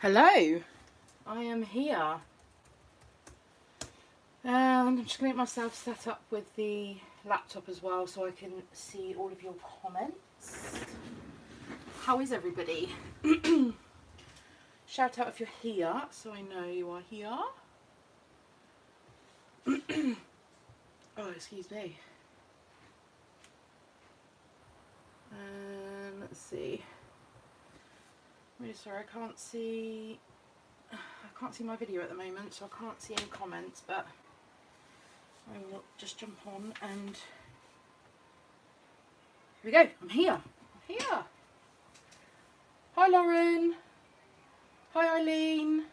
Hello, I am here. I'm just going to get myself set up with the laptop as well so I can see all of your comments. How is everybody? Shout out if you're here so I know you are here. Oh, excuse me. Let's see. Really sorry, I can't see my video at the moment, so I can't see any comments, but I will just jump on and here we go. I'm here. Hi Lauren. Hi Eileen.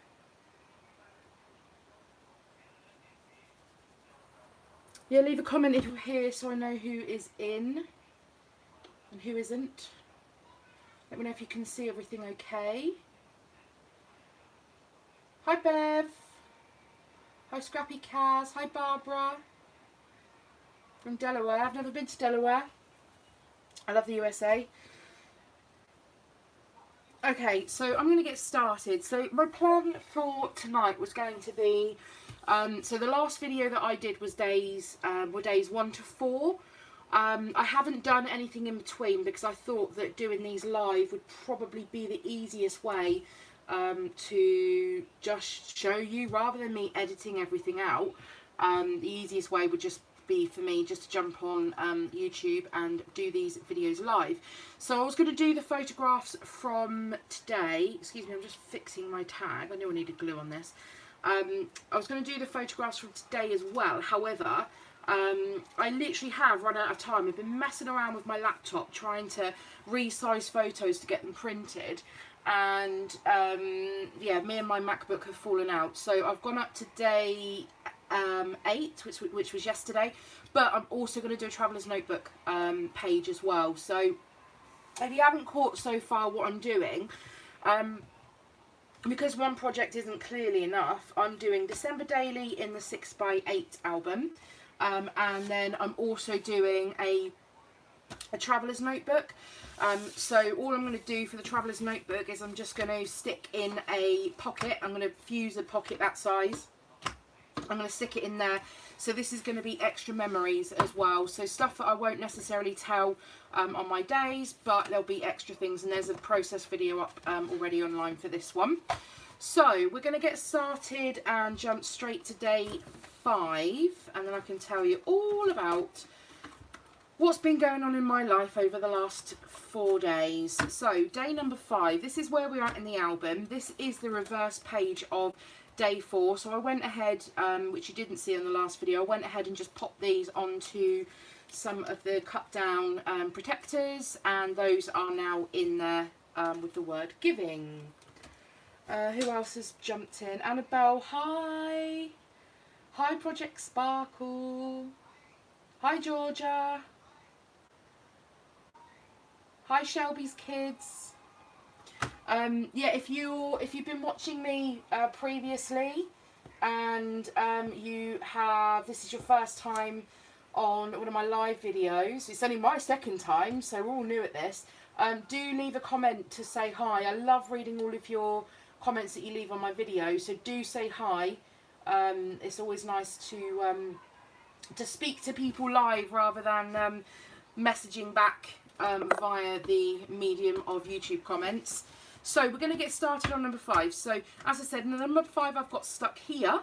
Yeah, leave a comment if you're here so I know who is in and who isn't. Let me know if you can see everything okay. Hi Bev. Hi Scrappy Kaz. Hi Barbara. From Delaware. I've never been to Delaware. I love the USA. Okay, so I'm going to get started. So my plan for tonight was going to be, so the last video that I did was were days 1 to 4. I haven't done anything in between because I thought that doing these live would probably be the easiest way to just show you rather than me editing everything out. The easiest way would just be for me just to jump on YouTube and do these videos live. So I was going to do the photographs from today. Excuse me, I'm just fixing my tag. I know I needed glue on this. I was going to do the photographs from today as well. However, I literally have run out of time. I've been messing around with my laptop trying to resize photos to get them printed, and yeah, me and my MacBook have fallen out. So I've gone up to day 8, which was yesterday, but I'm also going to do a traveller's notebook page as well. So if you haven't caught so far what I'm doing, because one project isn't clearly enough, I'm doing December daily in the 6x8 album. And then I'm also doing a traveller's notebook. So all I'm going to do for the traveller's notebook is I'm just going to stick in a pocket. I'm going to fuse a pocket that size. I'm going to stick it in there. So this is going to be extra memories as well. So stuff that I won't necessarily tell on my days, but there'll be extra things. And there's a process video up already online for this one. So we're going to get started and jump straight to day 5, and then I can tell you all about what's been going on in my life over the last 4 days. So day number 5, this is where we're at in the album. This is the reverse page of day 4. So I went ahead, which you didn't see in the last video, I went ahead and just popped these onto some of the cut down protectors, and those are now in there with the word giving. Who else has jumped in? Annabelle, hi. Hi Project Sparkle. Hi Georgia. Hi Shelby's kids. Yeah, if you've been watching me previously and this is your first time on one of my live videos, it's only my second time, so we're all new at this. Do leave a comment to say hi. I love reading all of your comments that you leave on my videos, so do say hi. It's always nice to speak to people live rather than messaging back via the medium of YouTube comments. So we're going to get started on number 5. So as I said, number 5 I've got stuck here.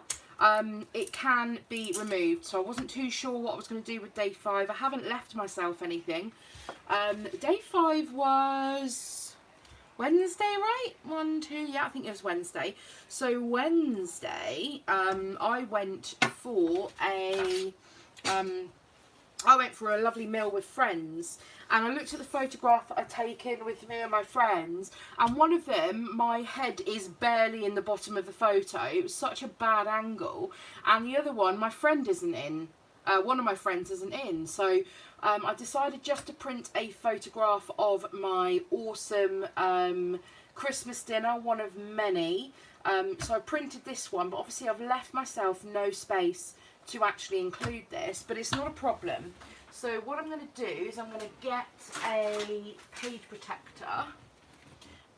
It can be removed, so I wasn't too sure what I was going to do with day 5. I haven't left myself anything. Day 5 was Wednesday, right? 1, 2, yeah, I think it was Wednesday. So Wednesday, I went for a lovely meal with friends, and I looked at the photograph that I'd taken with me and my friends, and one of them, my head is barely in the bottom of the photo. It was such a bad angle, and the other one, my friend isn't in. One of my friends isn't in, so I decided just to print a photograph of my awesome Christmas dinner, one of many. So I printed this one, but obviously I've left myself no space to actually include this, but it's not a problem. So what I'm going to do is I'm going to get a page protector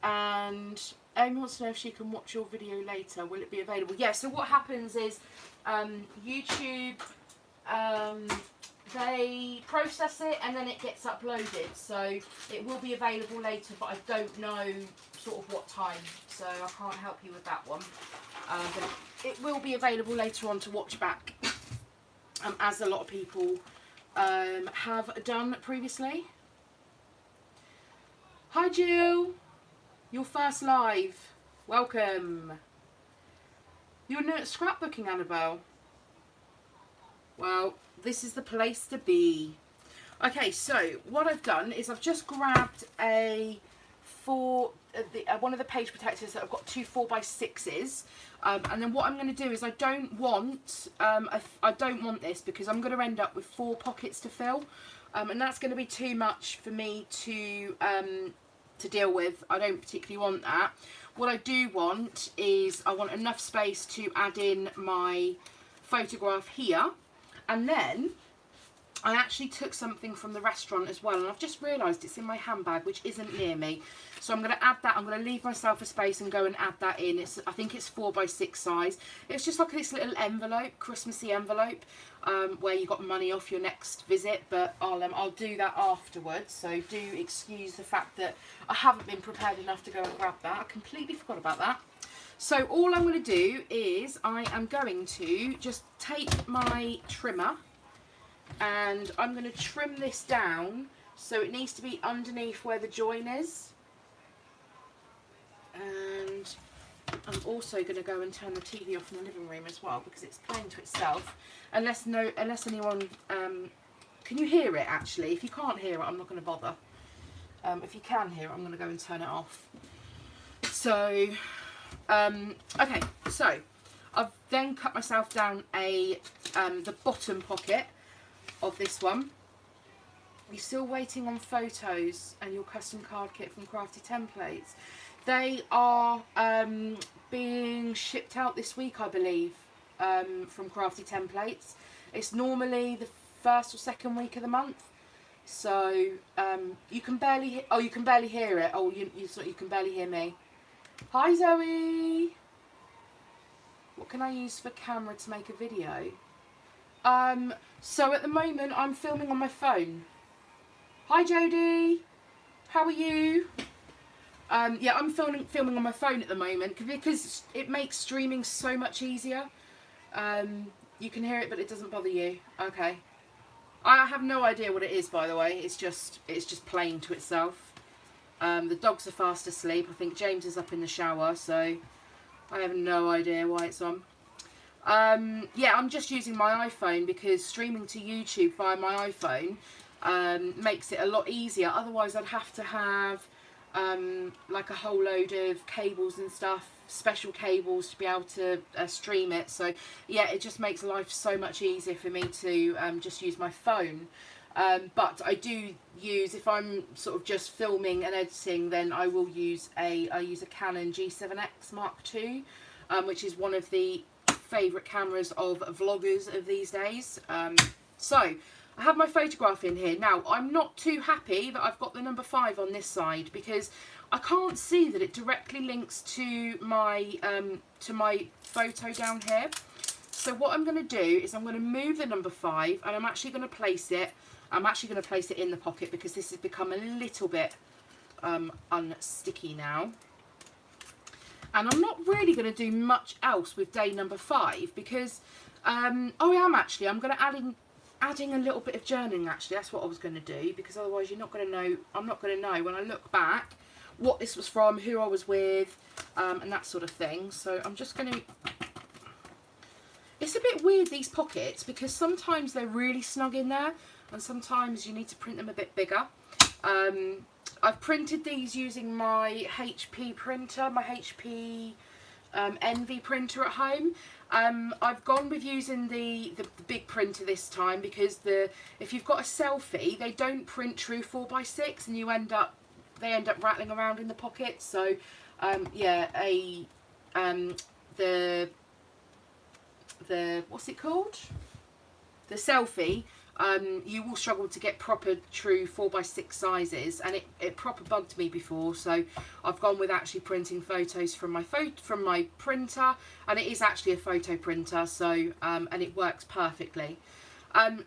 and Amy wants to know if she can watch your video later. Will it be available? Yeah, so what happens is YouTube, they process it and then it gets uploaded. So it will be available later, but I don't know sort of what time. So I can't help you with that one. But it will be available later on to watch back, as a lot of people have done previously. Hi Jill, your first live, welcome. You're new at scrapbooking, Annabelle. Well, this is the place to be. Okay, so what I've done is I've just grabbed one of the page protectors that I've got 2 4x6s, and then what I'm going to do is I don't want this because I'm going to end up with 4 pockets to fill, and that's going to be too much for me to deal with. I don't particularly want that. What I do want is I want enough space to add in my photograph here, and then I actually took something from the restaurant as well, and I've just realised it's in my handbag, which isn't near me. So I'm going to add that. I'm going to leave myself a space and go and add that in. I think it's 4x6 size. It's just like this little envelope, Christmassy envelope, where you got money off your next visit. But I'll do that afterwards. So do excuse the fact that I haven't been prepared enough to go and grab that. I completely forgot about that. So all I'm going to do is I am going to just take my trimmer, and I'm going to trim this down so it needs to be underneath where the join is. And I'm also going to go and turn the TV off in the living room as well because it's playing to itself. Unless anyone, can you hear it actually? If you can't hear it, I'm not going to bother. If you can hear it, I'm going to go and turn it off. So, okay, so I've then cut myself down the bottom pocket of this one. You're still waiting on photos and your custom card kit from Crafty Templates. They are being shipped out this week, I believe, from Crafty Templates. It's normally the 1st or 2nd week of the month. So you can barely hear. Oh, you can barely hear it. Oh, you can barely hear me. Hi Zoe. What can I use for camera to make a video? So at the moment I'm filming on my phone. Hi Jodie, how are you? Yeah, I'm filming on my phone at the moment because it makes streaming so much easier. You can hear it, but it doesn't bother you. Okay. I have no idea what it is, by the way. It's just playing to itself. The dogs are fast asleep. I think James is up in the shower, so I have no idea why it's on. Yeah, I'm just using my iPhone because streaming to YouTube via my iPhone makes it a lot easier. Otherwise, I'd have to have like a whole load of cables and stuff, special cables to be able to stream it. So yeah, it just makes life so much easier for me to just use my phone. But I do use, if I'm sort of just filming and editing, then I will use a Canon G7X Mark II, which is one of the favourite cameras of vloggers of these days. So I have my photograph in here. Now, I'm not too happy that I've got the number 5 on this side because I can't see that it directly links to my photo down here. So what I'm going to do is I'm going to move the number 5 and I'm actually going to place it in the pocket because this has become a little bit unsticky now. And I'm not really going to do much else with day number 5 because, oh I am actually, I'm going to adding a little bit of journaling actually. That's what I was going to do because otherwise you're not going to know, I'm not going to know when I look back what this was from, who I was with, and that sort of thing. So I'm just going to, it's a bit weird these pockets because sometimes they're really snug in there and sometimes you need to print them a bit bigger. I've printed these using my HP printer, my HP Envy printer at home. I've gone with using the big printer this time because if you've got a selfie, they don't print true 4x6 and they end up rattling around in the pockets. So yeah, the what's it called? The selfie. you will struggle to get proper true 4x6 sizes, and it proper bugged me before, so I've gone with actually printing photos from my printer, and it is actually a photo printer, so and it works perfectly.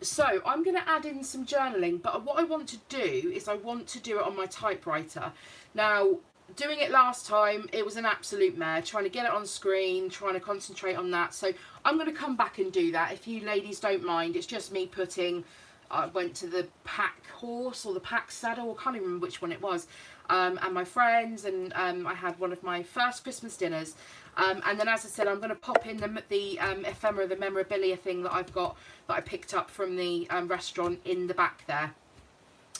So I'm going to add in some journaling, but what I want to do is I want to do it on my typewriter. Now, doing it last time, it was an absolute mare, trying to get it on screen, trying to concentrate on that. So I'm going to come back and do that. If you ladies don't mind, it's just me putting, I went to the pack horse or the pack saddle, I can't even remember which one it was, and my friends, and I had one of my first Christmas dinners. And then, as I said, I'm going to pop in the ephemera, the memorabilia thing that I've got, that I picked up from the restaurant in the back there.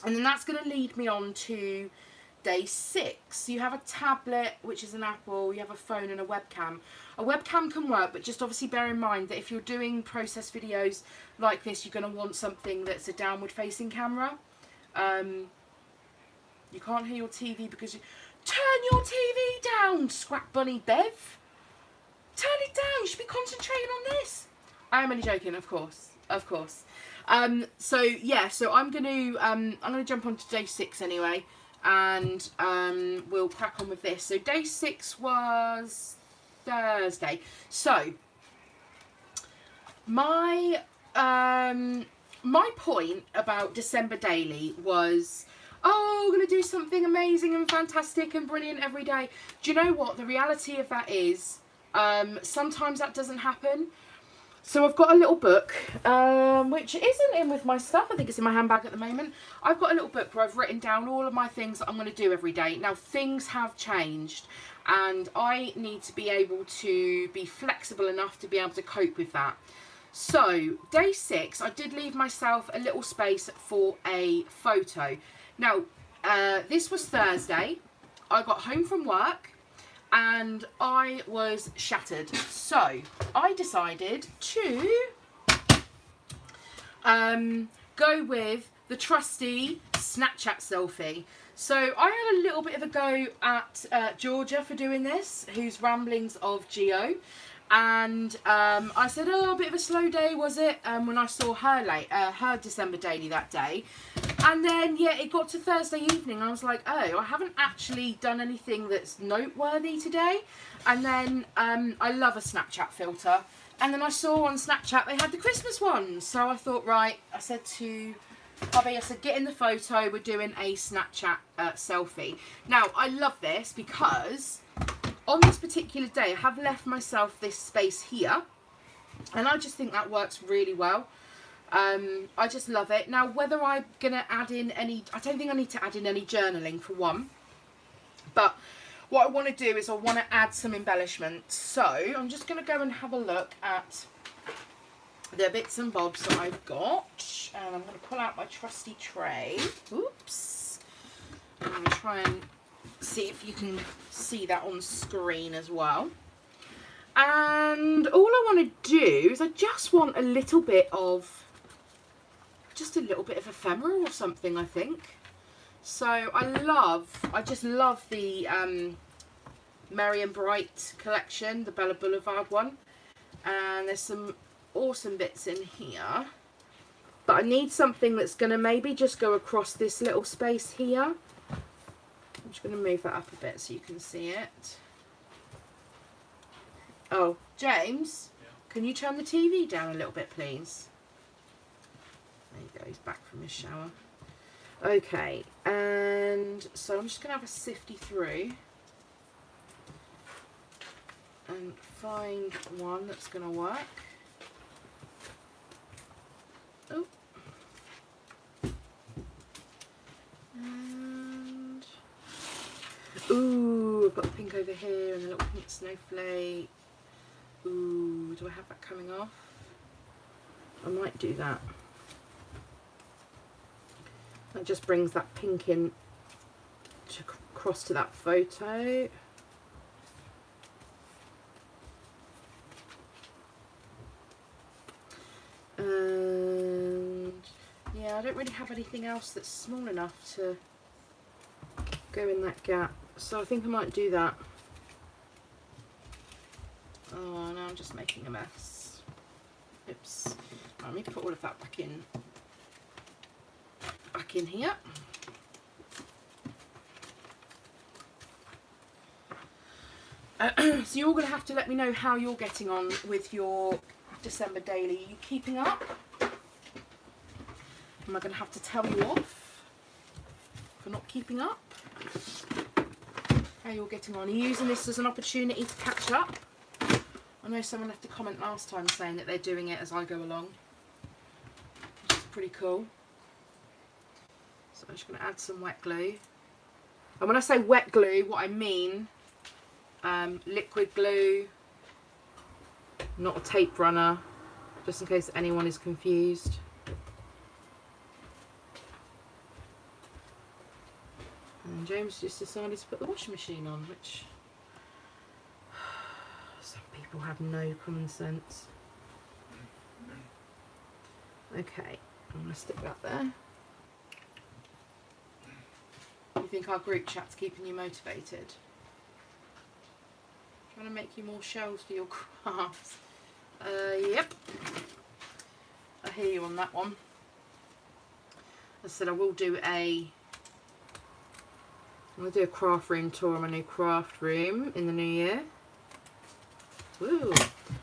And then that's going to lead me on to day 6. You have a tablet, which is an Apple, you have a phone and a webcam. A webcam can work, but just obviously bear in mind that if you're doing process videos like this, you're going to want something that's a downward facing camera. You can't hear your TV because you... Turn your TV down, Scrap Bunny Bev. Turn it down, you should be concentrating on this. I am only joking, of course. Of course. So yeah, so I'm gonna jump on to day 6 anyway, and we'll crack on with this. So day 6 was Thursday. So my my point about December daily was, oh, we're going to do something amazing and fantastic and brilliant every day. Do you know what? The reality of that is, sometimes that doesn't happen. So I've got a little book, which isn't in with my stuff. I think it's in my handbag at the moment. I've got a little book where I've written down all of my things that I'm going to do every day. Now, things have changed, and I need to be able to be flexible enough to be able to cope with that. So, day 6, I did leave myself a little space for a photo. Now, this was Thursday. I got home from work and I was shattered. So, I decided to go with the trusty Snapchat selfie. So, I had a little bit of a go at Georgia for doing this, whose Ramblings of Geo. And I said, oh, a bit of a slow day, was it? When I saw her December daily that day. And then, yeah, it got to Thursday evening. I was like, oh, I haven't actually done anything that's noteworthy today. And then I love a Snapchat filter. And then I saw on Snapchat they had the Christmas one. So I thought, right, I said to Bobby, I said, get in the photo. We're doing a Snapchat selfie. Now, I love this because on this particular day, I have left myself this space here. And I just think that works really well. I just love it. Now, whether I'm going to add in any... I don't think I need to add in any journaling, for one. But what I want to do is I want to add some embellishments. So, I'm just going to go and have a look at the bits and bobs that I've got. And I'm going to pull out my trusty tray. Oops. I'm going to try and see if you can see that on screen as well. And all I want to do is I just want a little bit of... just a little bit of ephemera or something, I think. So I just love the Merry and Bright collection, the Bella Boulevard one. And there's some awesome bits in here. But I need something that's going to maybe just go across this little space here. I'm just going to move that up a bit so you can see it. Oh, James, yeah. Can you turn the TV down a little bit, please? There you go, he's back from his shower. Okay, and so I'm just going to have a sifty through and find one that's going to work. Oh. And... ooh, I've got a pink over here and a little pink snowflake. Ooh, do I have that coming off? I might do that. That just brings that pink in to cross to that photo. And yeah, I don't really have anything else that's small enough to go in that gap. So I think I might do that. Oh, no, I'm just making a mess. Oops. Let me put all of that back in back in here. So you're going to have to let me know how you're getting on with your December daily. Are you keeping up? Am I going to have to tell you off for not keeping up? How you're getting on? Are you using this as an opportunity to catch up? I know someone left a comment last time saying that they're doing it as I go along, which is pretty cool. So I'm just going to add some wet glue. And when I say wet glue, what I mean, liquid glue, not a tape runner, just in case anyone is confused. And James just decided to put the washing machine on, which some people have no common sense. Okay, I'm going to stick that there. You think our group chat's keeping you motivated? Trying to make you more shells for your crafts. Yep. I hear you on that one. As I said, I will do I'm going to do a craft room tour on my new craft room in the new year. Woo!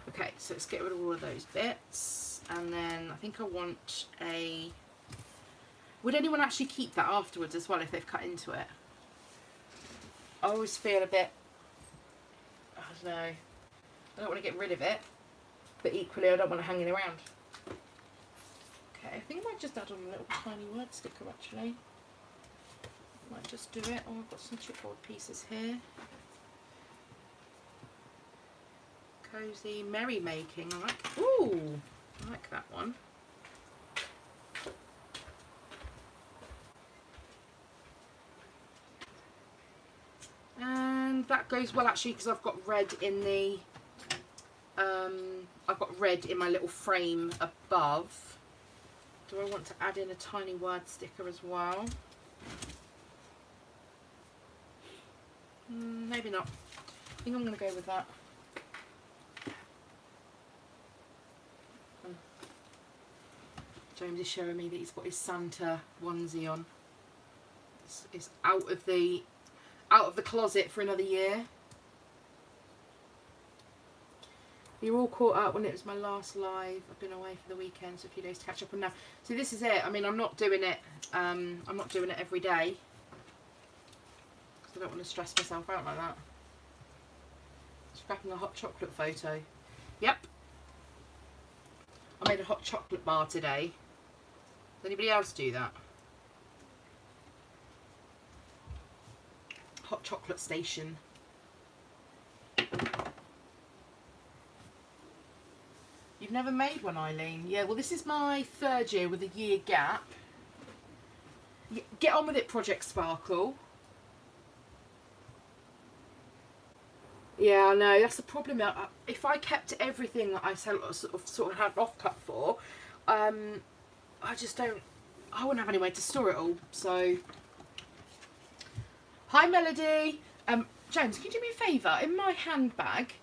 Okay, so let's get rid of all of those bits. And then I think I want a... Would anyone actually keep that afterwards as well if they've cut into it? I always feel a bit... I don't know. I don't want to get rid of it. But equally I don't want to hang it around. Okay, I think I might just add on a little tiny word sticker actually. Might just do it. Oh, I've got some chipboard pieces here. Cozy merrymaking. I like. Ooh, I like that one. And that goes well actually because I've got red in the. I've got red in my little frame above. Do I want to add in a tiny word sticker as well? Maybe not. I think I'm going to go with that. James is showing me that he's got his Santa onesie on. It's out of the closet for another year. You're all caught up when it was my last live. I've been away for the weekend, so a few days to catch up on now. So this is it. I mean, I'm not doing it. I'm not doing it every day. I don't want to stress myself out like that. Scrapping a hot chocolate photo. Yep. I made a hot chocolate bar today. Does anybody else do that? Hot chocolate station. You've never made one, Eileen? Yeah, well this is my third year with a year gap. Get on with it, Project Sparkle. Yeah, I know, that's the problem. If I kept everything that I sort of had off cut for, I just don't, I wouldn't have anywhere to store it all, so. Hi Melody. James, can you do me a favour? In my handbag,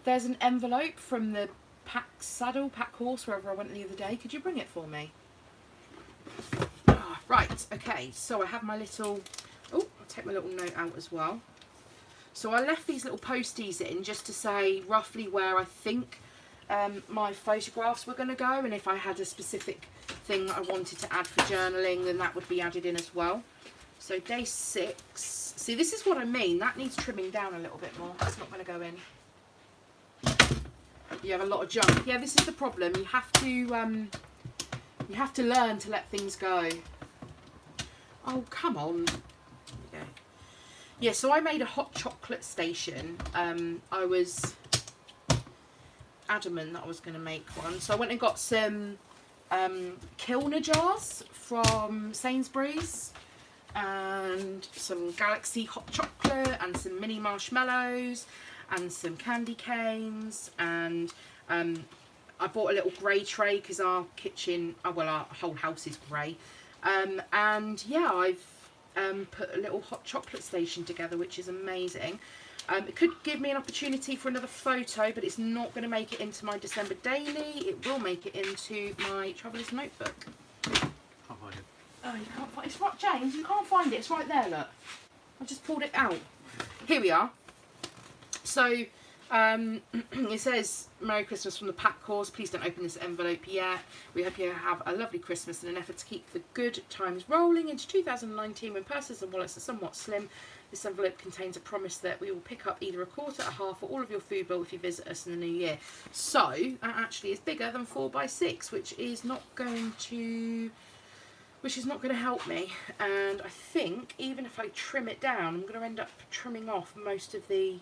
there's an envelope from the Pack Horse, wherever I went the other day. Could you bring it for me? Oh, right, okay, so I have my little, oh, I'll take my little note out as well. So I left these little posties in just to say roughly where I think my photographs were going to go, and if I had a specific thing that I wanted to add for journaling, then that would be added in as well. So day 6, see this is what I mean, that needs trimming down a little bit more, it's not going to go in. You have a lot of junk. Yeah, this is the problem, you have to learn to let things go. Oh, come on. There you go. Yeah, so I made a hot chocolate station. I was adamant that I was going to make one. So I went and got some Kilner jars from Sainsbury's and some Galaxy hot chocolate and some mini marshmallows and some candy canes, and I bought a little grey tray because our kitchen, well, our whole house is grey, and yeah, I've put a little hot chocolate station together, which is amazing. It could give me an opportunity for another photo, but it's not going to make it into my December daily. It will make it into my traveller's notebook. Can't find it. Oh, you can't find it's right, James, you can't find it. It's right there, look. I just pulled it out. Here we are. So, it says, Merry Christmas from the Pack Course. Please don't open this envelope yet. We hope you have a lovely Christmas in an effort to keep the good times rolling into 2019 when purses and wallets are somewhat slim. This envelope contains a promise that we will pick up either a quarter, a half, or all of your food bill if you visit us in the new year. So, that actually is bigger than 4x6, which is not going to help me. And I think even if I trim it down, I'm going to end up trimming off most of the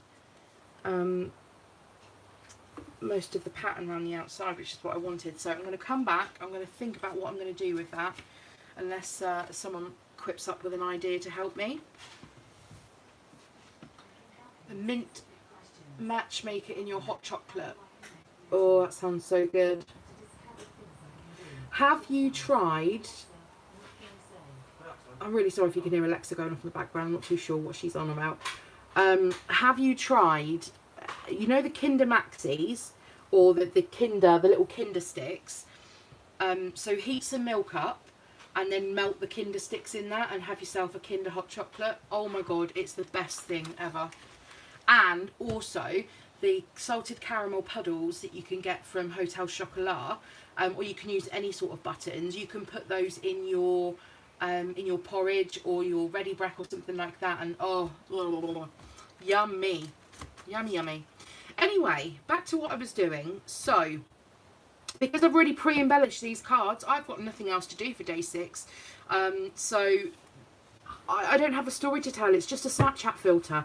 pattern around the outside, which is what I wanted. So I'm going to come back, I'm going to think about what I'm going to do with that, unless someone quips up with an idea to help me. A mint matchmaker in your hot chocolate. Oh, that sounds so good. Have you tried... I'm really sorry if you can hear Alexa going off in the background. I'm not too sure what she's on about. Have you tried, you know, the Kinder Maxis, or the little Kinder sticks? So heat some milk up and then melt the Kinder sticks in that and have yourself a Kinder hot chocolate. Oh my god, it's the best thing ever. And also the salted caramel puddles that you can get from Hotel Chocolat, or you can use any sort of buttons. You can put those in your porridge or your ready break or something like that, and oh, yummy, yummy, yummy. Anyway, back to what I was doing. So, because I've already pre-embellished these cards, I've got nothing else to do for day 6. So I don't have a story to tell. It's just a Snapchat filter.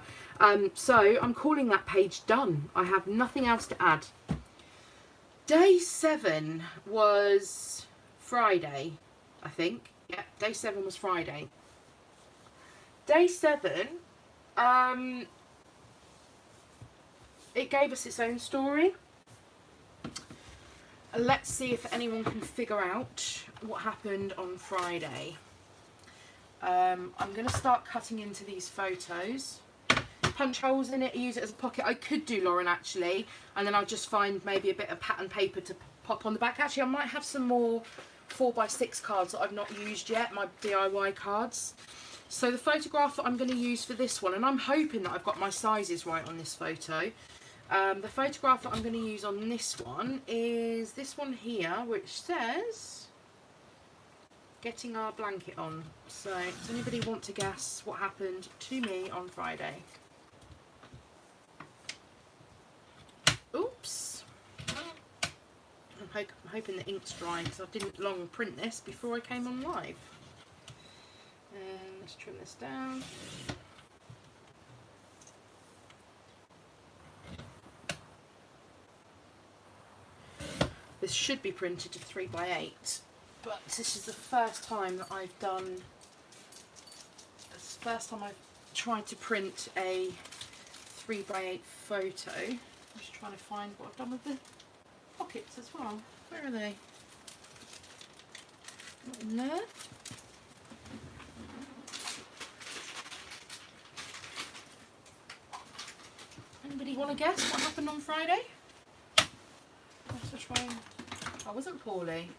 So I'm calling that page done. I have nothing else to add. Day 7 was Friday, I think. Yeah, day 7 was Friday. Day 7, it gave us its own story. Let's see if anyone can figure out what happened on Friday. I'm going to start cutting into these photos. Punch holes in it, use it as a pocket. I could do Lauren actually, and then I'll just find maybe a bit of pattern paper to pop on the back. Actually, I might have some more 4x6 cards that I've not used yet, my DIY cards. So the photograph that I'm going to use for this one, and I'm hoping that I've got my sizes right on this photo. The photograph that I'm going to use on this one is this one here, which says getting our blanket on. So does anybody want to guess what happened to me on Friday? Oops. I'm hoping the ink's dry because I didn't long print this before I came on live. And let's trim this down. This should be printed to 3x8, but this is the first time that I've done. It's the first time I've tried to print a 3x8 photo. I'm just trying to find what I've done with the pockets as well. Where are they? Not in there. Anybody want to guess what happened on Friday? Let's try. I wasn't poorly.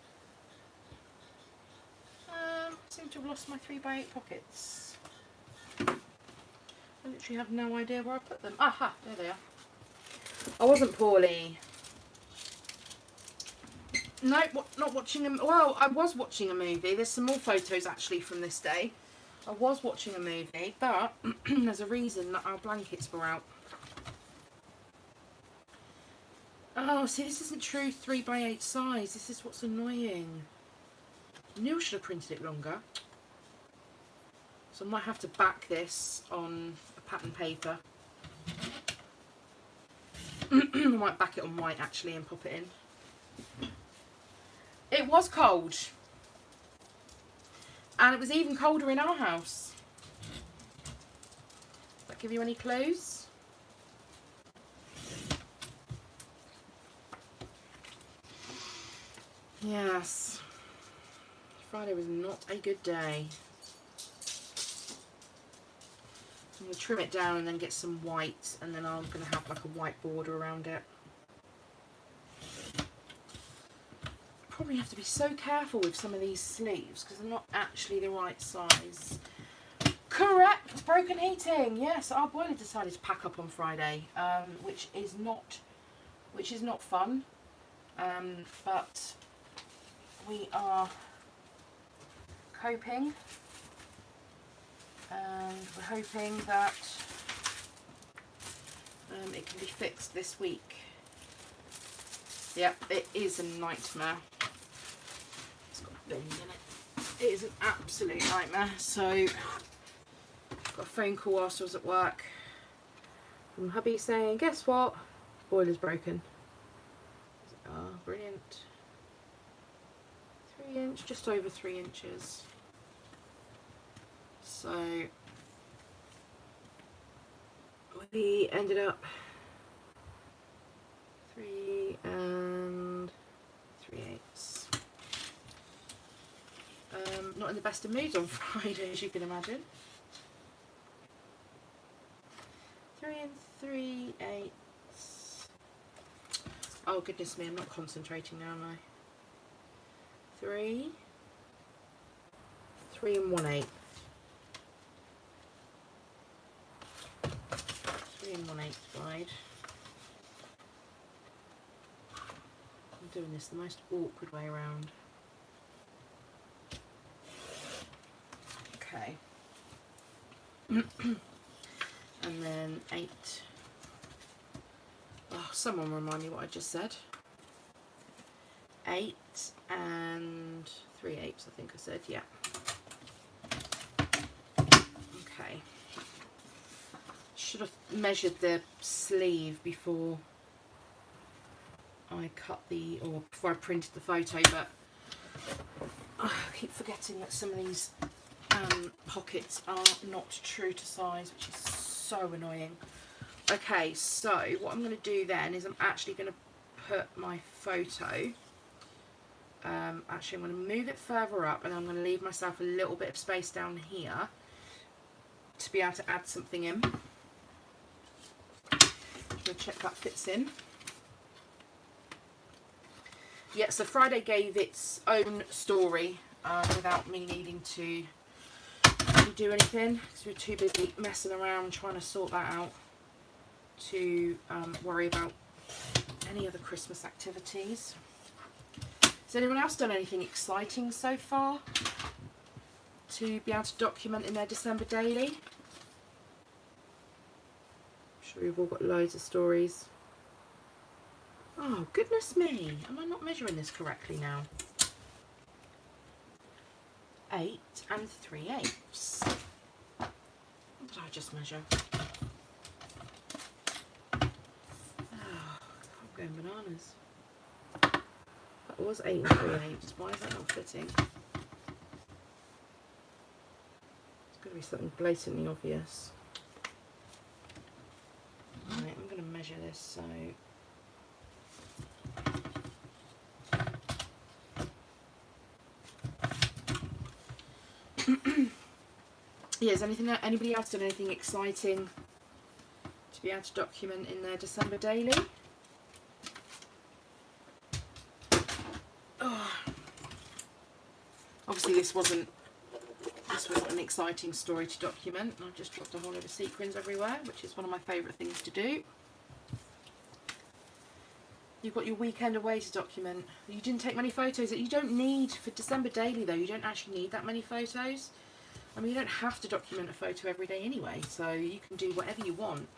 Seem to have lost my 3x8 pockets. I literally have no idea where I put them. Aha, there they are. I wasn't poorly. No, not watching them. Well, I was watching a movie. There's some more photos actually from this day. I was watching a movie, but there's a reason that our blankets were out. Oh, see, this isn't true 3x8 size. This is what's annoying. I knew I should have printed it longer. So I might have to back this on a pattern paper. I might back it on white actually and pop it in. It was cold. And it was even colder in our house. Does that give you any clues? Yes. Friday was not a good day. I'm going to trim it down and then get some white, and then I'm going to have like a white border around it. probably have to be so careful with some of these sleeves because they're not actually the right size. Correct, broken heating. Yes, our boiler decided to pack up on Friday, which is not fun. But we are coping, and we're hoping that it can be fixed this week. Yep, it is a nightmare. It's got a bend in it. It is an absolute nightmare. So, got a phone call whilst I was at work from hubby saying, guess what? Boiler's broken. Oh, brilliant. 3 inch, just over 3 inches. So we ended up 3 3/8. Not in the best of moods on Friday, as you can imagine. 3 3/8. Oh goodness me, I'm not concentrating now, am I? 3 1/8. 3 1/8 wide. I'm doing this the most awkward way around. Okay. And then 8. Oh, someone remind me what I just said. 8 3/8, I think I said, yeah. Okay. Should have measured the sleeve before I before I printed the photo, but I keep forgetting that some of these pockets are not true to size, which is so annoying. Okay, so what I'm going to do then is I'm actually going to put my photo, actually I'm going to move it further up, and I'm going to leave myself a little bit of space down here to be able to add something in. We'll check that fits in. Yeah, so Friday gave its own story without me needing to do anything, because we're too busy messing around trying to sort that out to worry about any other Christmas activities. Has anyone else done anything exciting so far to be able to document in their December daily? I'm sure you've all got loads of stories. Oh, goodness me. Am I not measuring this correctly now? 8 3/8. What did I just measure? Oh, I'm going bananas. That was 8 3/8. Why is that not fitting? It's going to be something blatantly obvious. Right, I'm going to measure this so... Yeah, has anybody else done anything exciting to be able to document in their December daily? Oh. Obviously this wasn't an exciting story to document. I've just dropped a whole load of sequins everywhere, which is one of my favourite things to do. You've got your weekend away to document. You didn't take many photos that you don't need for December daily though. You don't actually need that many photos. I mean, you don't have to document a photo every day anyway, so you can do whatever you want.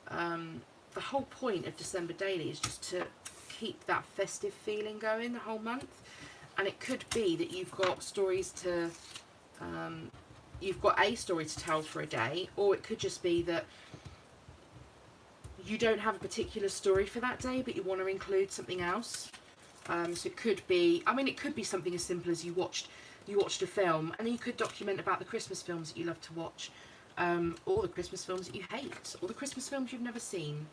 The whole point of December daily is just to keep that festive feeling going the whole month. And it could be that you've got stories to, you've got a story to tell for a day, or it could just be that you don't have a particular story for that day, but you want to include something else. So it could be, I mean, it could be something as simple as you watched a film, and then you could document about the Christmas films that you love to watch, or the Christmas films that you hate, or the Christmas films you've never seen.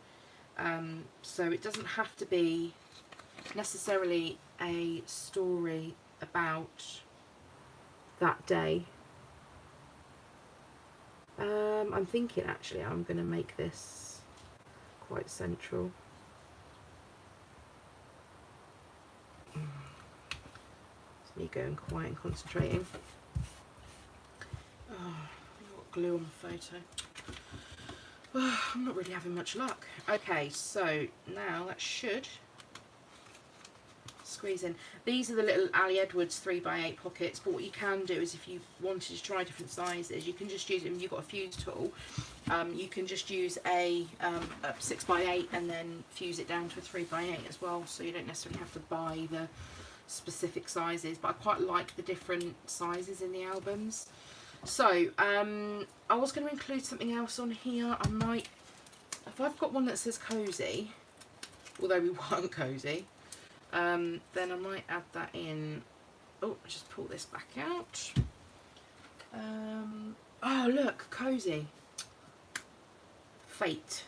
So it doesn't have to be necessarily a story about that day. I'm thinking actually I'm going to make this quite central. Me going quiet and concentrating. Oh, I've got glue on the photo. Oh, I'm not really having much luck. Okay, so now that should squeeze in. These are the little Ali Edwards 3x8 pockets, but what you can do is if you wanted to try different sizes, you can just use them. You've got a fuse tool. You can just use a 6x8 and then fuse it down to a 3x8 as well, so you don't necessarily have to buy the specific sizes, but I quite like the different sizes in the albums. So I was going to include something else on here. I might, if I've got one that says cozy, although we weren't cozy, then I might add that in. Oh, just pull this back out. Oh look, cozy. Fate.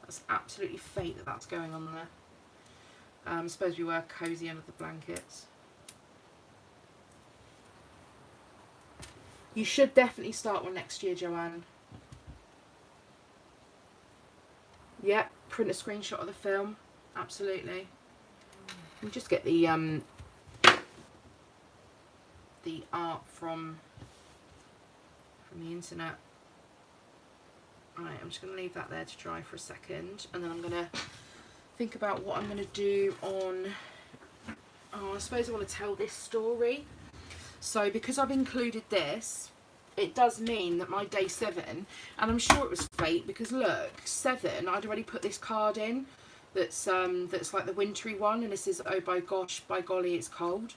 That's absolutely fate that that's going on there. I suppose we were cozy under the blankets. You should definitely start one next year, Joanne. Yep, print a screenshot of the film. Absolutely. You just get the art from the internet. Right, I'm just going to leave that there to dry for a second, and then I'm going to think about what I'm going to do on. Oh, I suppose I want to tell this story. So because I've included this, it does mean that my day 7, and I'm sure it was fate because look, 7, I'd already put this card in that's like the wintry one, and this is oh by gosh, by golly, it's cold.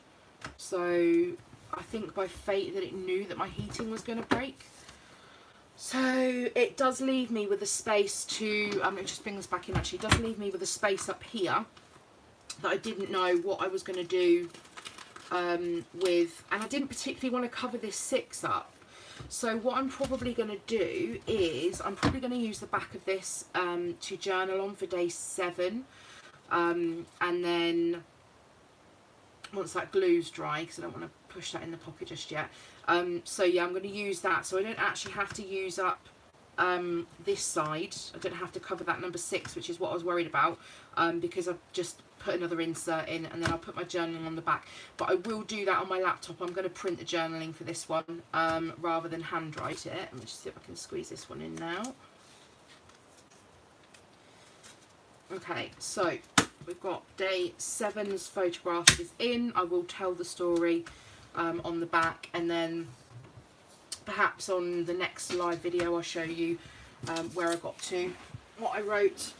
So I think by fate that it knew that my heating was going to break. So it does leave me with a space to, let me just bring this back in actually, it does leave me with a space up here that I didn't know what I was going to do with, and I didn't particularly want to cover this 6 up. So what I'm probably going to do is I'm probably going to use the back of this to journal on for day 7, and then once that glue's dry, because I don't want to push that in the pocket just yet. So yeah, I'm going to use that so I don't actually have to use up this side. I don't have to cover that number 6, which is what I was worried about, because I've just put another insert in, and then I'll put my journaling on the back. But I will do that on my laptop. I'm going to print the journaling for this one rather than handwrite it. Let me just see if I can squeeze this one in now. Okay, so we've got day 7's photograph is in. I will tell the story on the back, and then perhaps on the next live video I'll show you where I got to, what I wrote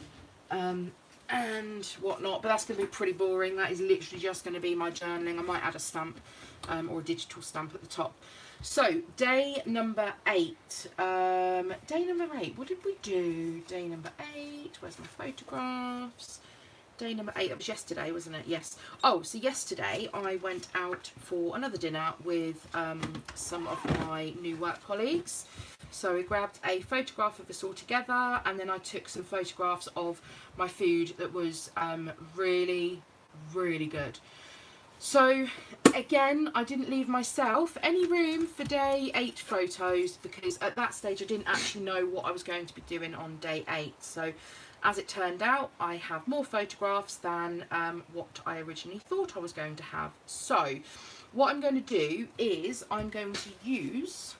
and whatnot, but that's going to be pretty boring. That is literally just going to be my journaling. I might add a stamp or a digital stamp at the top. So day number 8, day number 8, what did we do? Day number 8, where's my photographs? Day number 8, it was yesterday, wasn't it? Yes. Oh, so yesterday I went out for another dinner with some of my new work colleagues. So we grabbed a photograph of us all together, and then I took some photographs of my food that was really, really good. So again, I didn't leave myself any room for day 8 photos, because at that stage I didn't actually know what I was going to be doing on day 8. So as it turned out, I have more photographs than what I originally thought I was going to have. So what I'm going to do is I'm going to use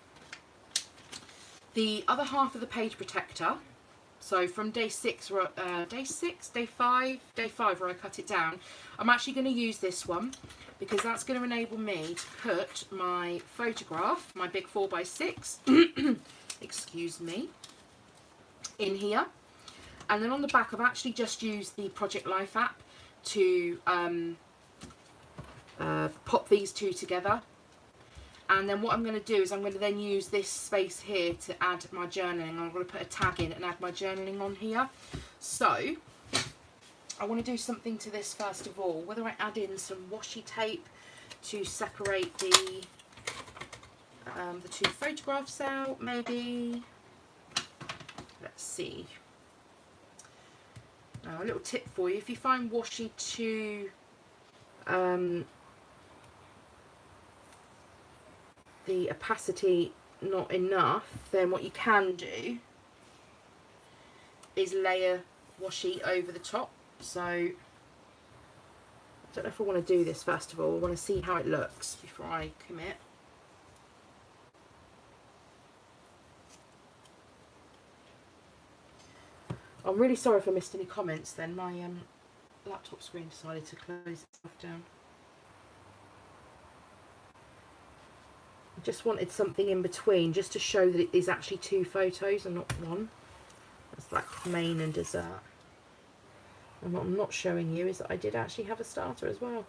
the other half of the page protector. So from day 5 where I cut it down, I'm actually going to use this one, because that's going to enable me to put my photograph, my big 4x6, excuse me, in here. And then on the back, I've actually just used the Project Life app to pop these two together. And then what I'm going to do is I'm going to then use this space here to add my journaling. I'm going to put a tag in and add my journaling on here. So I want to do something to this first of all. Whether I add in some washi tape to separate the 2 photographs out, maybe. Let's see. Now, a little tip for you: if you find washi too the opacity not enough, then what you can do is layer washi over the top. So Don't know if I want to do this first of all. I want to see how it looks before I commit. I'm really sorry if I missed any comments then. My laptop screen decided to close itself down. I just wanted something in between just to show that it is actually 2 photos and not one. That's like main and dessert. And what I'm not showing you is that I did actually have a starter as well.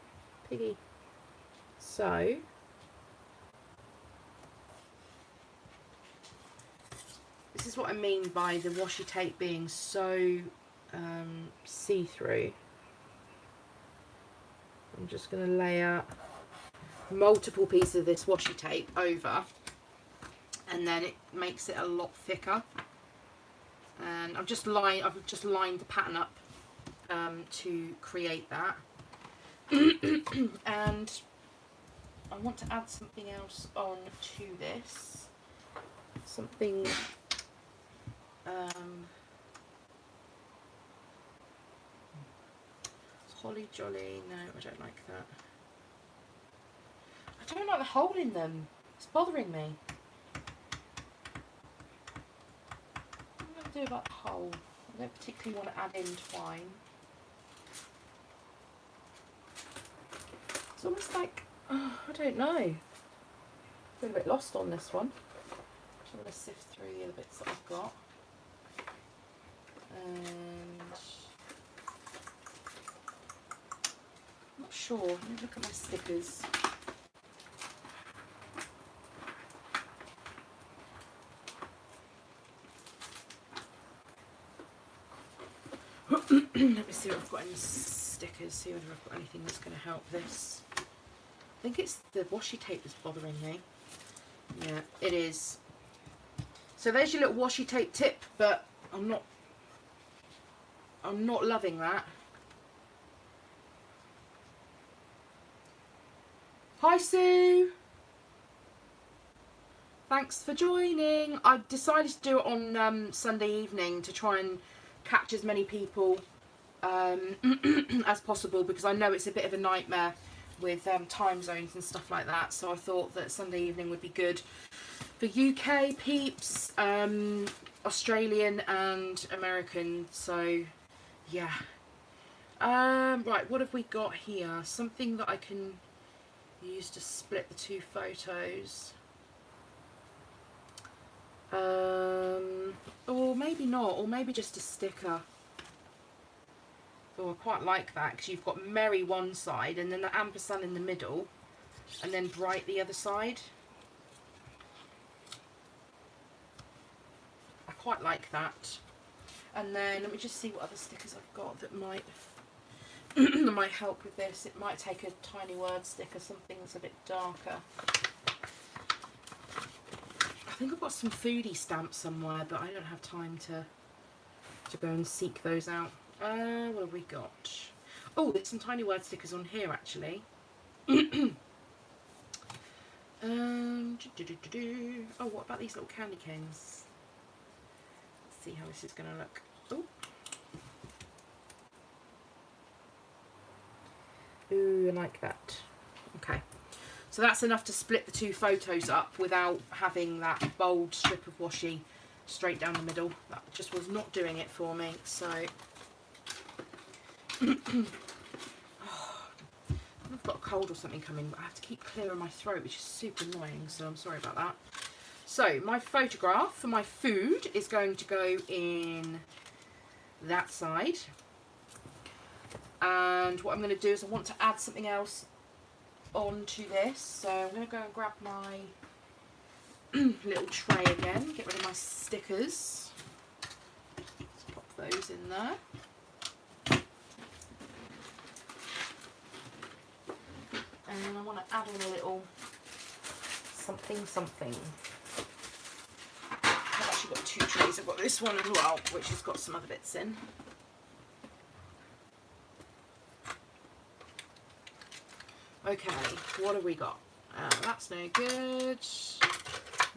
Piggy. So this is what I mean by the washi tape being so see-through. I'm just going to layer multiple pieces of this washi tape over, and then it makes it a lot thicker. And I've just lined the pattern up to create that. And I want to add something else on to this. Something holly jolly. No, I don't like that. I don't like the hole in them. It's bothering me. What am I going to do about the hole? I don't particularly want to add in twine. It's almost like, oh, I don't know. I feel a bit lost on this one. I'm going to sift through the other bits that I've got. And I'm not sure. Let me look at my stickers. Let me see what I've got in the stickers, see whether I've got anything that's going to help this. I think it's the washi tape that's bothering me. Yeah, it is. So there's your little washi tape tip, but I'm not loving that. Hi Sue! Thanks for joining. I decided to do it on Sunday evening to try and catch as many people as possible, because I know it's a bit of a nightmare with time zones and stuff like that. So I thought that Sunday evening would be good for UK peeps, Australian and American. So yeah. Right, what have we got here? Something that I can use to split the 2 photos. Or maybe not, or maybe just a sticker. Oh, I quite like that, because you've got merry one side and then the ampersand in the middle and then bright the other side. I quite like that. And then let me just see what other stickers I've got that might that might help with this. It might take a tiny word sticker, something that's a bit darker. I think I've got some foodie stamps somewhere, but I don't have time to go and seek those out. What have we got? Oh, there's some tiny word stickers on here actually. Oh, what about these little candy canes? Let's see how this is going to look. Oh. Ooh, I like that. Okay. So that's enough to split the 2 photos up without having that bold strip of washi straight down the middle. That just was not doing it for me. So I've got a cold or something coming, but I have to keep clearing my throat, which is super annoying, so I'm sorry about that. So my photograph for my food is going to go in that side. And what I'm going to do is I want to add something else onto this. So I'm going to go and grab my little tray again, get rid of my stickers. Let's pop those in there. And I want to add in a little something. I've actually got 2 trays. I've got this one as well, which has got some other bits in. Okay, what have we got? That's no good.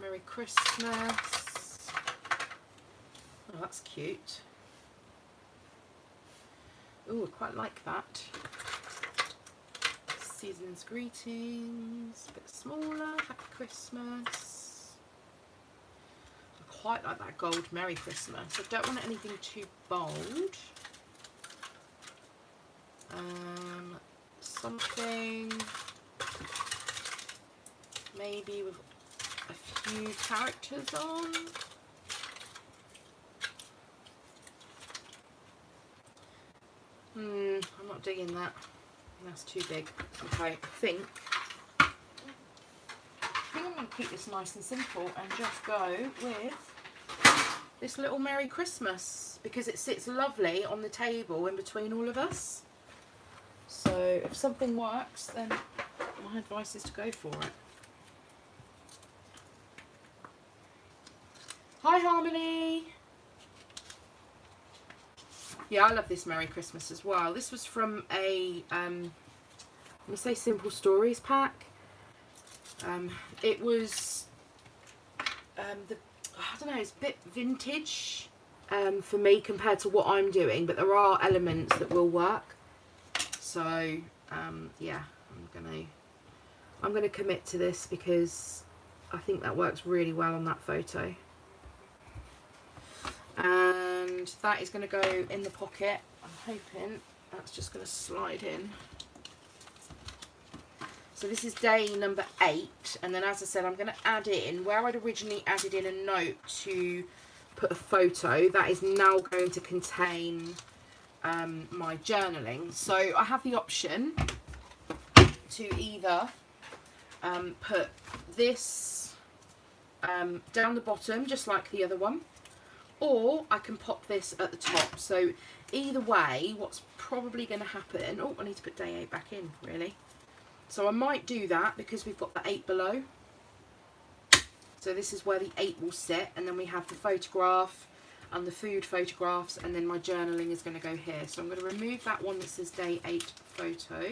Merry Christmas. Oh, that's cute. Oh, I quite like that. Season's greetings, a bit smaller, Happy Christmas. I quite like that gold Merry Christmas. I don't want anything too bold. Something maybe with a few characters on. I'm not digging that. That's too big. Okay, I think I'm going to keep this nice and simple and just go with this little Merry Christmas because it sits lovely on the table in between all of us. So if something works, then my advice is to go for it. Hi Harmony! Yeah, I love this Merry Christmas as well. This was from a, let me say Simple Stories pack. It was, I don't know, it's a bit vintage for me compared to what I'm doing, but there are elements that will work. So, yeah, I'm gonna commit to this because I think that works really well on that photo. And that is going to go in the pocket. I'm hoping that's just going to slide in. So this is day number 8, and then as I said, I'm going to add in where I'd originally added in a note to put a photo. That is now going to contain my journaling. So I have the option to either put this down the bottom just like the other one, or I can pop this at the top. So either way, what's probably going to happen... Oh, I need to put day 8 back in, really. So I might do that because we've got the 8 below. So this is where the 8 will sit. And then we have the photograph and the food photographs. And then my journaling is going to go here. So I'm going to remove that one that says day 8 photo.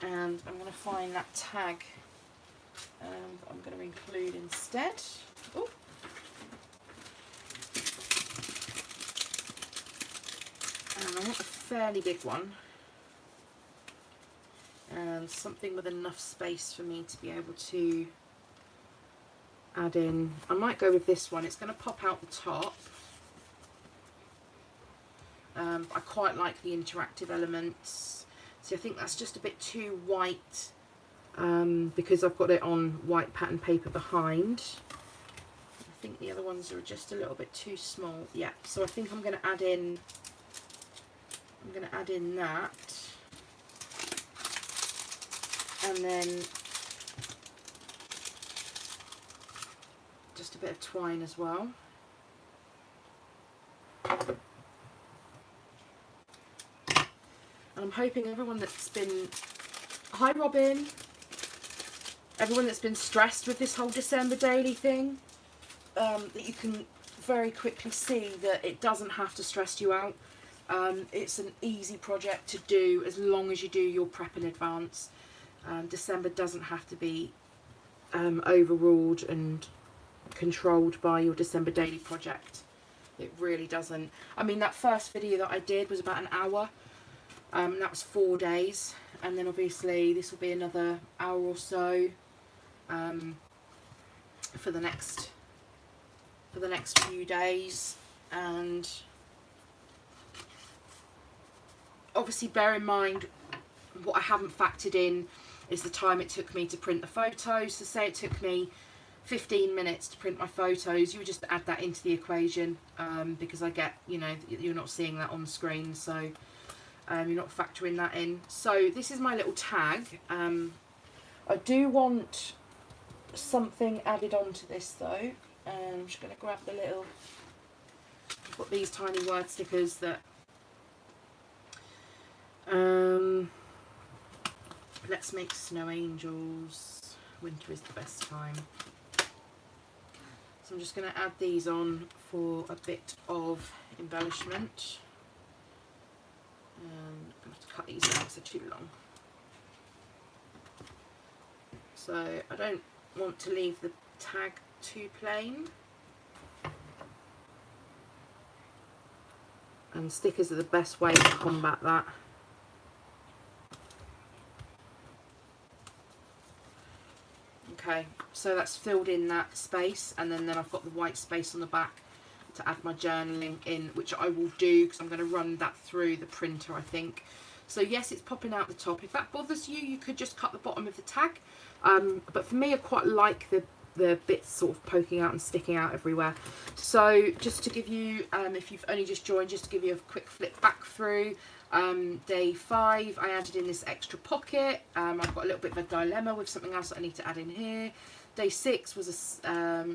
And I'm going to find that tag I'm going to include instead. Oh. And I want a fairly big one, and something with enough space for me to be able to add in. I might go with this one. It's going to pop out the top. I quite like the interactive elements. So I think that's just a bit too white because I've got it on white pattern paper behind. I think the other ones are just a little bit too small. Yeah, so I think I'm going to add in that, and then just a bit of twine as well. And I'm hoping everyone that's been, hi Robin, everyone that's been stressed with this whole December daily thing, that you can very quickly see that it doesn't have to stress you out. It's an easy project to do as long as you do your prep in advance. December doesn't have to be overruled and controlled by your December daily project. It really doesn't. I mean, that first video that I did was about an hour. That was 4 days, and then obviously this will be another hour or so for the next few days. And obviously bear in mind, what I haven't factored in is the time it took me to print the photos. So say it took me 15 minutes to print my photos, you would just add that into the equation, because I get, you know, you're not seeing that on screen, so you're not factoring that in. So this is my little tag. I do want something added onto this though. I'm just going to grab the little, I've got these tiny word stickers that let's make snow angels, winter is the best time. So I'm just going to add these on for a bit of embellishment. I'm going to have to cut these out because they're too long. So I don't want to leave the tag too plain. And stickers are the best way to combat that. Okay, so that's filled in that space, and then I've got the white space on the back to add my journaling in, which I will do because I'm going to run that through the printer, I think. So yes, it's popping out the top. If that bothers you, you could just cut the bottom of the tag. But for me, I quite like the bits sort of poking out and sticking out everywhere. So just to give you, if you've only just joined, just to give you a quick flip back through, day 5, I added in this extra pocket. I've got a little bit of a dilemma with something else that I need to add in here. Day 6 was a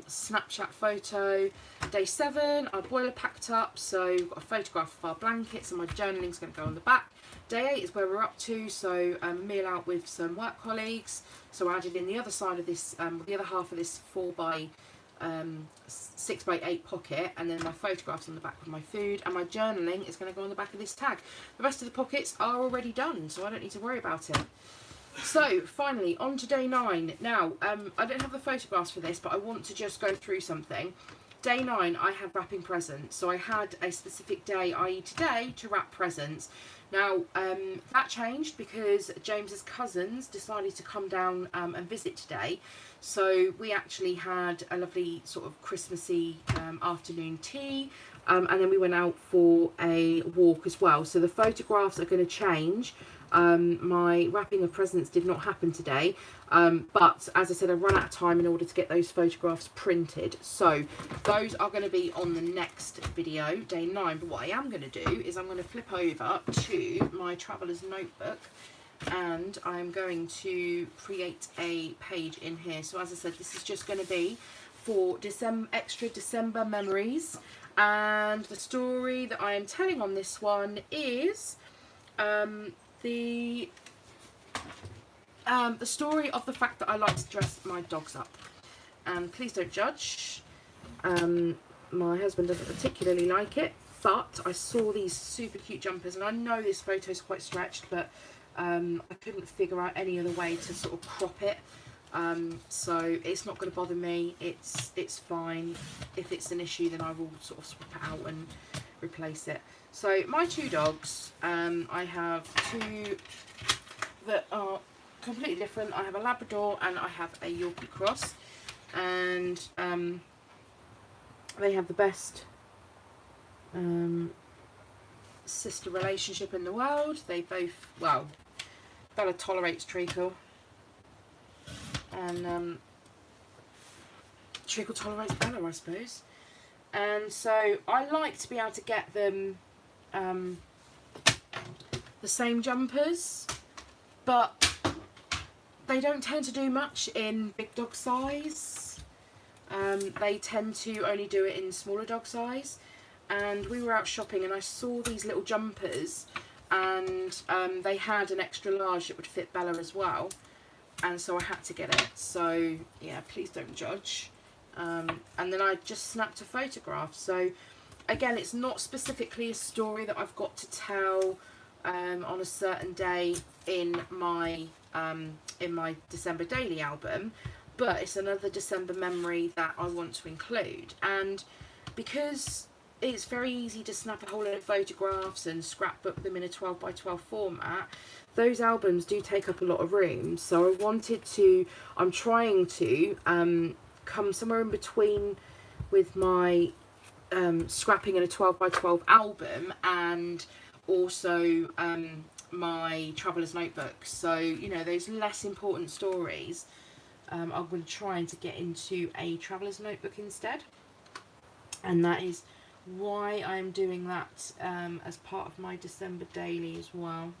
Snapchat photo. Day 7, I boiler packed up, so I've got a photograph of our blankets, and my journaling's going to go on the back. Day 8 is where we're up to, so meal out with some work colleagues. So I added in the other side of this, the other half of this 6x8 pocket, and then my photographs on the back with my food, and my journaling is going to go on the back of this tag. The rest of the pockets are already done, so I don't need to worry about it. So finally, on to day 9. Now, I don't have the photographs for this, but I want to just go through something. Day 9, I had wrapping presents. So I had a specific day, i.e. today, to wrap presents. Now, that changed because James's cousins decided to come down and visit today. So we actually had a lovely sort of Christmassy afternoon tea. And then we went out for a walk as well. So the photographs are going to change. My wrapping of presents did not happen today, but as I said, I've run out of time in order to get those photographs printed, so those are going to be on the next video, day 9. But what I am going to do is I'm going to flip over to my traveller's notebook, and I'm going to create a page in here. So as I said, this is just going to be for extra December memories, and the story that I am telling on this one is the story of the fact that I like to dress my dogs up. And please don't judge. My husband doesn't particularly like it, but I saw these super cute jumpers, and I know this photo is quite stretched, but I couldn't figure out any other way to sort of crop it. So it's not going to bother me. It's fine. If it's an issue, then I will sort of swap it out and replace it. So my 2 dogs, I have 2 that are completely different. I have a Labrador and I have a Yorkie Cross, and they have the best sister relationship in the world. They both, well, Bella tolerates Treacle, and Treacle tolerates Bella, I suppose. And so I like to be able to get them the same jumpers, but they don't tend to do much in big dog size. They tend to only do it in smaller dog size. And we were out shopping and I saw these little jumpers, and they had an extra large that would fit Bella as well, and so I had to get it. So yeah, please don't judge. And then I just snapped a photograph. So again, it's not specifically a story that I've got to tell on a certain day in my December daily album, but it's another December memory that I want to include. And because it's very easy to snap a whole load of photographs and scrapbook them in a 12x12 format, those albums do take up a lot of room. So I'm trying to come somewhere in between with my scrapping in a 12x12 album and also my traveller's notebook. So, you know, those less important stories, I'm going to try to get into a traveller's notebook instead, and that is why I'm doing that as part of my December daily as well.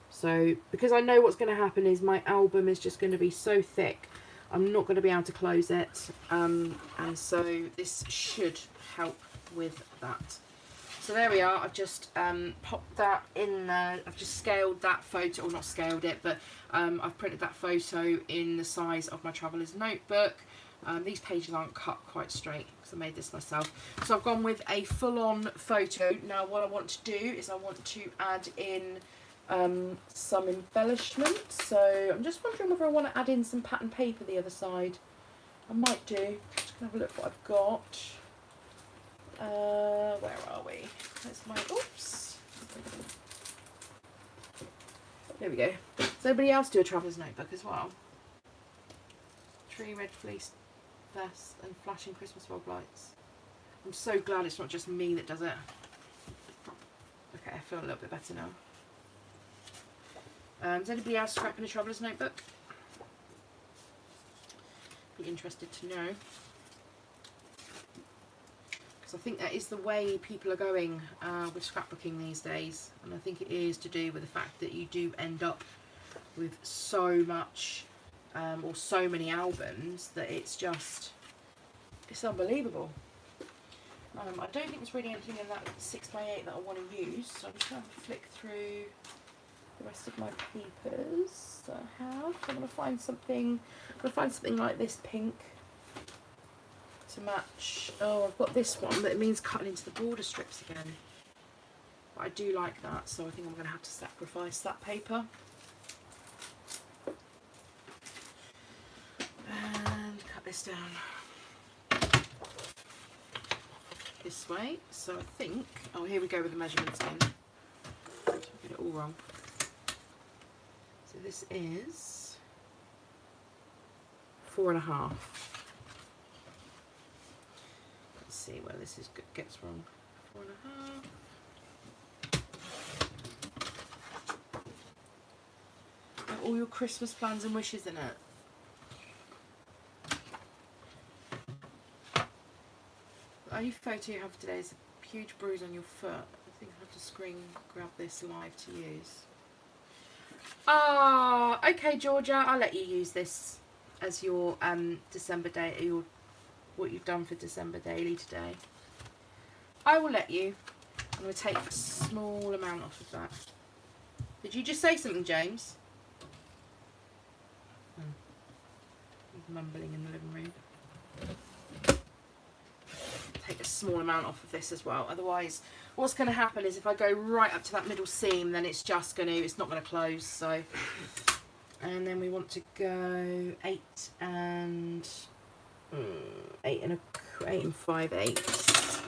So because I know what's going to happen is my album is just going to be so thick, I'm not going to be able to close it, and so this should help with that. So there we are. I've just popped that in there. I've just scaled that photo, or not scaled it, but I've printed that photo in the size of my traveller's notebook. These pages aren't cut quite straight because I made this myself. So I've gone with a full-on photo. Now what I want to do is I want to add in some embellishment. So I'm just wondering whether I want to add in some pattern paper the other side. I might do. Just gonna have a look what I've got. Where are we? There's my, oops. There we go. Does anybody else do a traveller's notebook as well? 3 red fleece vests and flashing Christmas fog lights. I'm so glad it's not just me that does it. Okay, I feel a little bit better now. Does anybody else scrapping a traveller's notebook? Be interested to know. Because I think that is the way people are going with scrapbooking these days. And I think it is to do with the fact that you do end up with so much or so many albums that it's unbelievable. I don't think there's really anything in that 6x8 that I want to use, so I'm just going to flick through the rest of my papers that I have. I'm going to find something. Like this pink to match. Oh, I've got this one, but it means cutting into the border strips again. But I do like that, so I think I'm going to have to sacrifice that paper. And cut this down this way. So I think, oh, here we go with the measurements again. So I get it all wrong. So this is 4.5. Let's see where this gets wrong. 4.5. Got all your Christmas plans and wishes in it. The only photo you have today is a huge bruise on your foot. I think I have to screen grab this live to use. Ah, okay, Georgia, I'll let you use this as your December day, what you've done for December daily today. I will let you. I'm going to take a small amount off of that. Did you just say something, James? He's mumbling in the living room. Take a small amount off of this as well, otherwise what's going to happen is if I go right up to that middle seam, then it's not going to close. So, and then we want to go 8 and 5/8.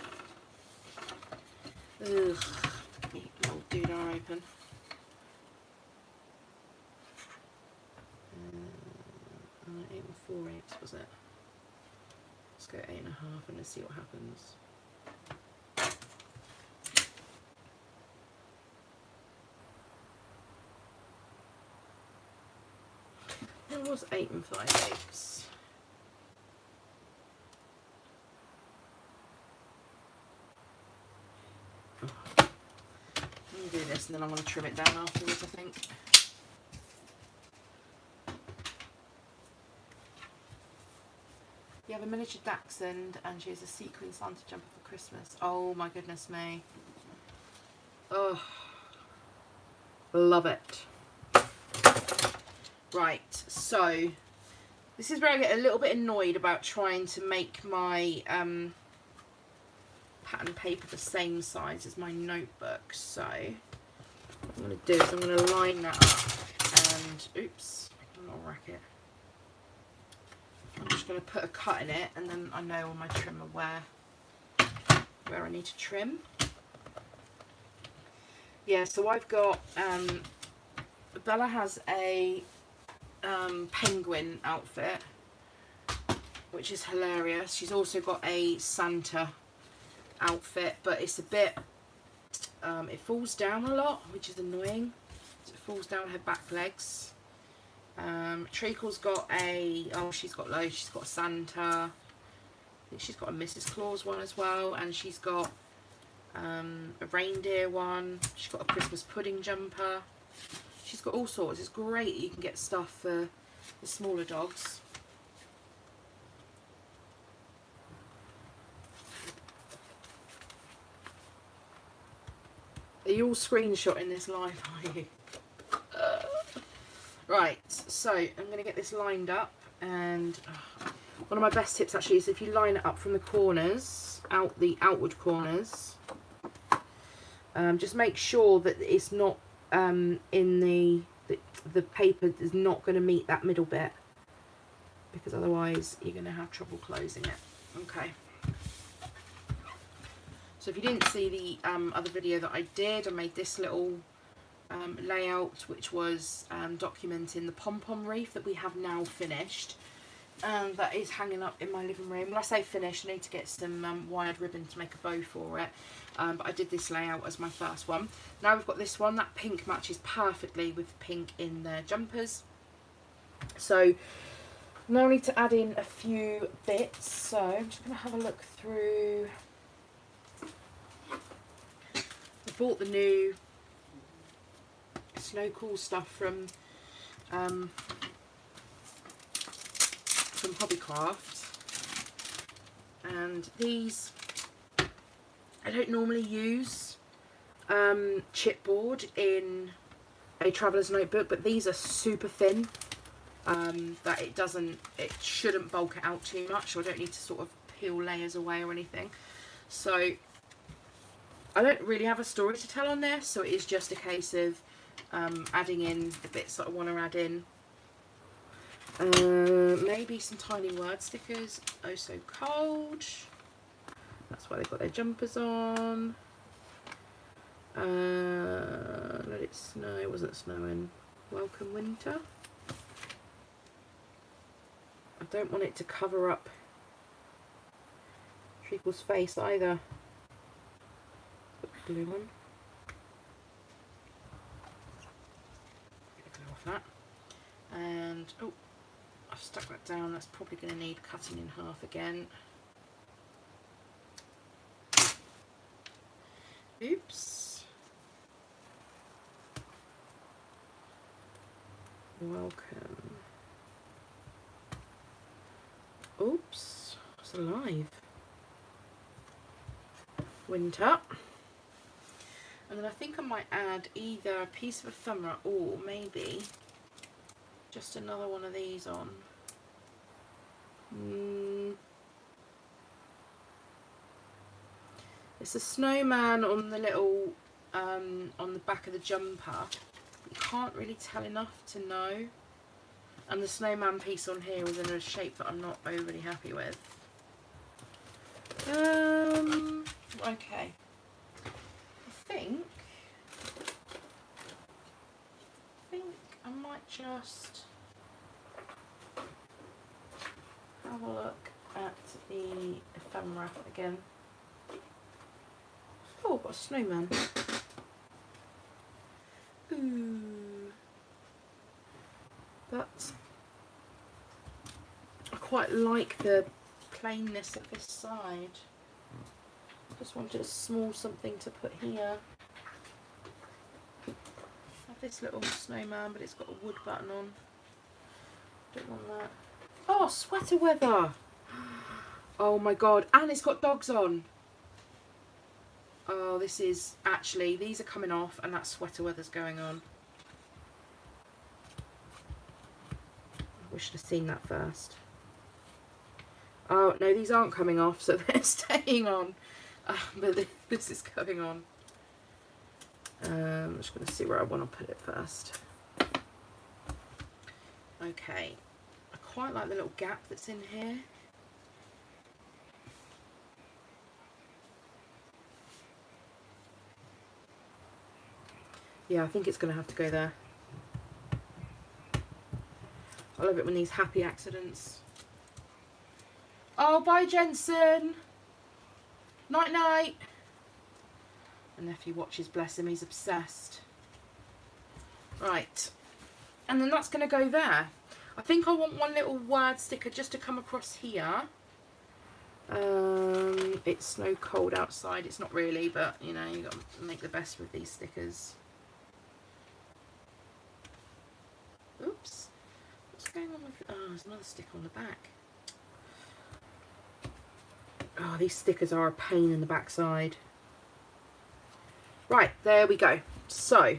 Ugh, little doodah open. 8 and 4/8 was it? Let's go 8.5 and let's see what happens. It was 8 and 5/8. I'm going to do this and then I'm going to trim it down afterwards, I think. You have a miniature dachshund and she has a sequin Santa jumper for Christmas. Oh my goodness me. Oh, love it. Right, so this is where I get a little bit annoyed about trying to make my pattern paper the same size as my notebook. So what I'm going to do is I'm going to line that up and, oops, a little racket. I'm just going to put a cut in it and then I know on my trimmer where I need to trim. Yeah, so I've got, Bella has a penguin outfit, which is hilarious. She's also got a Santa outfit, but it's a bit, it falls down a lot, which is annoying. So it falls down her back legs. Treacle's got she's got loads. She's got a Santa. I think she's got a Mrs. Claus one as well, and she's got a reindeer one. She's got a Christmas pudding jumper. She's got all sorts. It's great. You can get stuff for the smaller dogs. Are you all screenshotting this live, are you? Right, so I'm going to get this lined up, and one of my best tips actually is if you line it up from the corners, out the outward corners, just make sure that it's not in the paper is not going to meet that middle bit, because otherwise you're going to have trouble closing it. Okay. So if you didn't see the other video that I did, I made this little layout which was documenting the pom-pom wreath that we have now finished and that is hanging up in my living room. When I say finished, I need to get some wired ribbon to make a bow for it, but I did this layout as my first one. Now we've got this one. That pink matches perfectly with the pink in the jumpers. So now I need to add in a few bits, so I'm just going to have a look through. I bought the new Snow Cool stuff from Hobbycraft, and these I don't normally use chipboard in a traveller's notebook, but these are super thin, that it shouldn't bulk it out too much, so I don't need to sort of peel layers away or anything. So I don't really have a story to tell on this, so it is just a case of adding in the bits that I want to add in. Maybe some tiny word stickers. Oh so cold. That's why they've got their jumpers on. Let it snow. It wasn't snowing. Welcome winter. I don't want it to cover up Treacle's face either. Put the blue one. Get the glue off that. And oh, I've stuck that down. That's probably going to need cutting in half again. Oops. Welcome. Oops. It's alive. Winter. And then I think I might add either a piece of ephemera or maybe just another one of these on. It's a snowman on the little, on the back of the jumper. You can't really tell enough to know. And the snowman piece on here was in a shape that I'm not overly happy with. Okay. I think I might just have a look at the ephemera again. Oh, I've got a snowman. Ooh. But I quite like the plainness of this side. Just wanted a small something to put here. I have this little snowman, but it's got a wood button on. Don't want that. Oh, sweater weather! Oh my god, and it's got dogs on. Oh, this is actually, these are coming off and that sweater weather's going on. We should have seen that first. Oh, no, these aren't coming off, so they're staying on. But this is going on. I'm just going to see where I want to put it first. Okay. I quite like the little gap that's in here. Yeah, I think it's going to have to go there. I love it when these happy accidents. Oh, bye, Jensen. Night, night. My nephew watches, bless him, he's obsessed. Right. And then that's going to go there. I think I want one little word sticker just to come across here. It's snow cold outside. It's not really, but, you know, you've got to make the best with these stickers. Oops. What's going on with... Oh, there's another sticker on the back. Oh, these stickers are a pain in the backside. Right, there we go. So,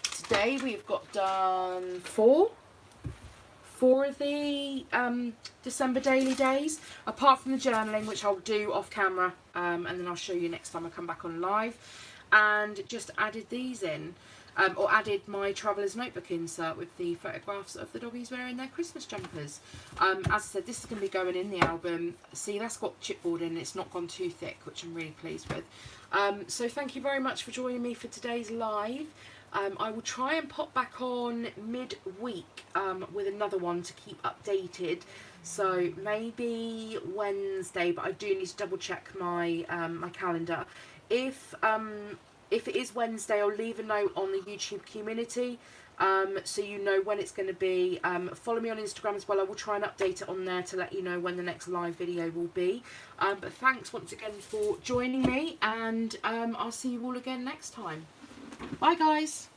today we've got done four of the December daily days, apart from the journaling, which I'll do off camera, and then I'll show you next time I come back on live. And just added these in. Or added my traveller's notebook insert with the photographs of the doggies wearing their Christmas jumpers. As I said, this is going to be going in the album. See, that's got chipboard in, it's not gone too thick, which I'm really pleased with. So thank you very much for joining me for today's live. I will try and pop back on mid-week with another one to keep updated. So maybe Wednesday, but I do need to double check my my calendar. If it is Wednesday, I'll leave a note on the YouTube community so you know when it's going to be. Follow me on Instagram as well. I will try and update it on there to let you know when the next live video will be. But thanks once again for joining me, and I'll see you all again next time. Bye guys.